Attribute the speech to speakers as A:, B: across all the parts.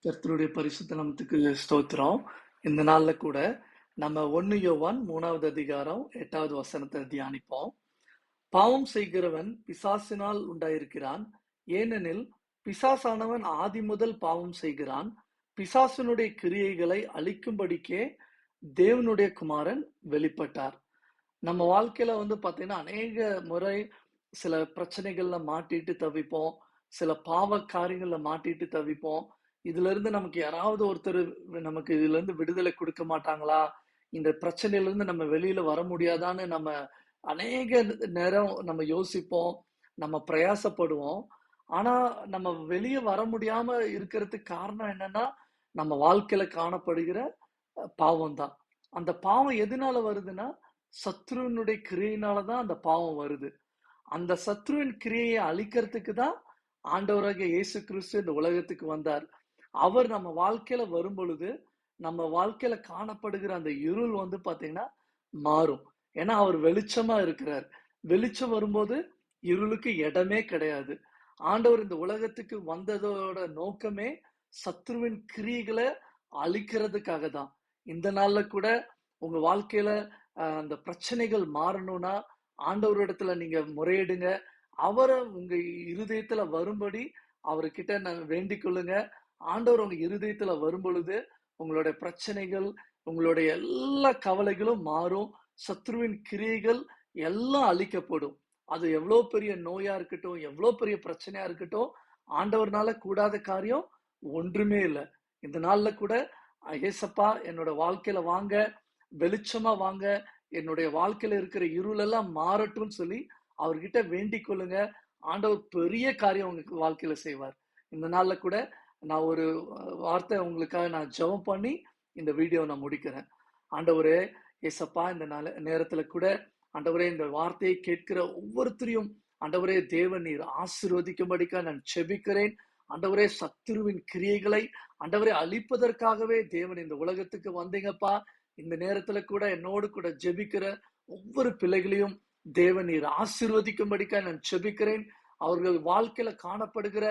A: கர்த்தருடைய பரிசுத்த நாமத்துக்கு ஸ்தோத்திரம். இந்த நாள்ல கூட நம்ம 1 யோவான் 3வது அதிகாரம் 8வது வசனத்தை தியானிப்போம். பாவம் செய்கிறவன் பிசாசினால் உண்டாயிருக்கிறான். ஏனெனில் பிசாசானவன் ஆதி முதல் பாவம் செய்கிறான். பிசாசினுடைய கிரியைகளை அழிக்கும்படிக்கே தேவனுடைய குமாரன் வெளிப்பட்டார். நம்ம வாழ்க்கையில பாத்தீங்கன்னா அநேக முறை சில பிரச்சனைகள்ல மாட்டிட்டு தவிப்போம். சில பாவ காரியங்கள்ல மாட்டிட்டு தவிப்போம். இதுல இருந்து நமக்கு யாராவது ஒருத்தர் நமக்கு இதுல இருந்து விடுதலை கொடுக்க மாட்டாங்களா? இந்த பிரச்சனையில இருந்து நம்ம வெளியில வர முடியாதான்னு நம்ம அநேக நேரம் நம்ம யோசிப்போம். நம்ம பிரயாசப்படுவோம். ஆனா நம்ம வெளியே வர முடியாம இருக்கிறதுக்கு காரணம் என்னன்னா, நம்ம வாழ்க்கையில காணப்படுகிற பாவம் தான். அந்த பாவம் எதனால வருதுன்னா, சத்ருவினுடைய கிரியையினாலதான் அந்த பாவம் வருது. அந்த சத்ருவின் கிரியையை அழிக்கிறதுக்கு தான் ஆண்டவராகிய இயேசு கிறிஸ்து இந்த உலகத்துக்கு வந்தார். அவர் நம்ம வாழ்க்கையில வரும் பொழுது, நம்ம வாழ்க்கையில காணப்படுகிற அந்த இருள் பாத்தீங்கன்னா மாறும். ஏன்னா அவர் வெளிச்சமா இருக்கிறார். வெளிச்சம் வரும்போது இருளுக்கு இடமே கிடையாது. ஆண்டவர் இந்த உலகத்துக்கு வந்ததோட நோக்கமே சத்ருவின் கிரியைகளை அழிக்கிறதுக்காக தான். இந்த நாள்ல கூட உங்க வாழ்க்கையில அந்த பிரச்சனைகள் மாறணும்னா ஆண்டவரிடத்துல நீங்க முறையிடுங்க. அவரை உங்க இருதயத்துல வரும்படி அவர்கிட்ட வேண்டிக் கொள்ளுங்க. ஆண்டவர் உங்க இருதயத்துல வரும் பொழுது உங்களுடைய பிரச்சனைகள், உங்களுடைய எல்லா கவலைகளும் மாறும். சத்ருவின் கிரியைகள் எல்லாம் அழிக்கப்படும். அது எவ்வளவு பெரிய நோயா இருக்கட்டும், எவ்வளவு பெரிய பிரச்சனையா இருக்கட்டும், ஆண்டவர்னால கூடாத காரியம் ஒன்றுமே இல்லை. இந்த நாள்ல கூட ஏசப்பா என்னோட வாழ்க்கையில வாங்க, வெளிச்சமா வாங்க, என்னுடைய வாழ்க்கையில இருக்கிற இருள் எல்லாம் மாறட்டும்னு சொல்லி அவர்கிட்ட வேண்டிக் கொள்ளுங்க. ஆண்டவர் பெரிய காரியம் உங்களுக்கு வாழ்க்கையில செய்வார். இந்த நாள்ல கூட நான் ஒரு வார்த்தை உங்களுக்காக நான் ஜெபம் பண்ணி இந்த வீடியோ நான் முடிக்கிறேன். ஆண்டவரே ஏசப்பா, இந்த நேரத்துல கூட ஆண்டவரே இந்த வார்த்தையை கேட்கிற ஒவ்வொருத்தரையும் ஆண்டவரே தேவன் நீர் ஆசீர்வதிக்கும்படிக்கா நான் செபிக்கிறேன். ஆண்டவரே சத்துருவின் கிரியைகளை ஆண்டவரே அழிப்பதற்காகவே தேவன் இந்த உலகத்துக்கு வந்தீங்கப்பா. இந்த நேரத்துல கூட என்னோடு கூட ஜெபிக்கிற ஒவ்வொரு பிள்ளைகளையும் தேவன் நீர் ஆசீர்வதிக்கும்படிக்கா நான் செபிக்கிறேன். அவர்கள் வாழ்க்கையில காணப்படுகிற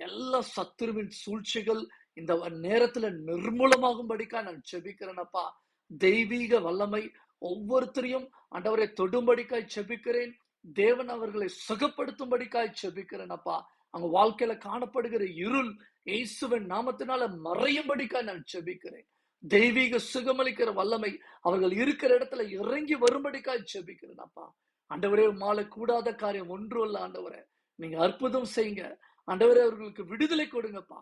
A: எல்லா சத்துருவின் சூழ்ச்சிகள் இந்த நேரத்துல நிர்மூலமாகும்படிக்கா நான் செபிக்கிறேனப்பா. தெய்வீக வல்லமை ஒவ்வொருத்தரையும் ஆண்டவரை தொடும்படிக்காய் செபிக்கிறேன். தேவன் அவர்களை சுகப்படுத்தும்படிக்காய் செபிக்கிறேனப்பா. அவங்க வாழ்க்கையில காணப்படுகிற இருள் இயேசுவின் நாமத்தினால மறையும்படிக்காய் நான் செபிக்கிறேன். தெய்வீக சுகமளிக்கிற வல்லமை அவர்கள் இருக்கிற இடத்துல இறங்கி வரும்படிக்காய் செபிக்கிறேனப்பா. ஆண்டவரே, உம்மால கூடாத காரியம் ஒன்றும் இல்ல. ஆண்டவரே, நீங்க அற்புதம் செய்யுங்க. ஆண்டவரே, அவர்களுக்கு விடுதலை கொடுங்கப்பா.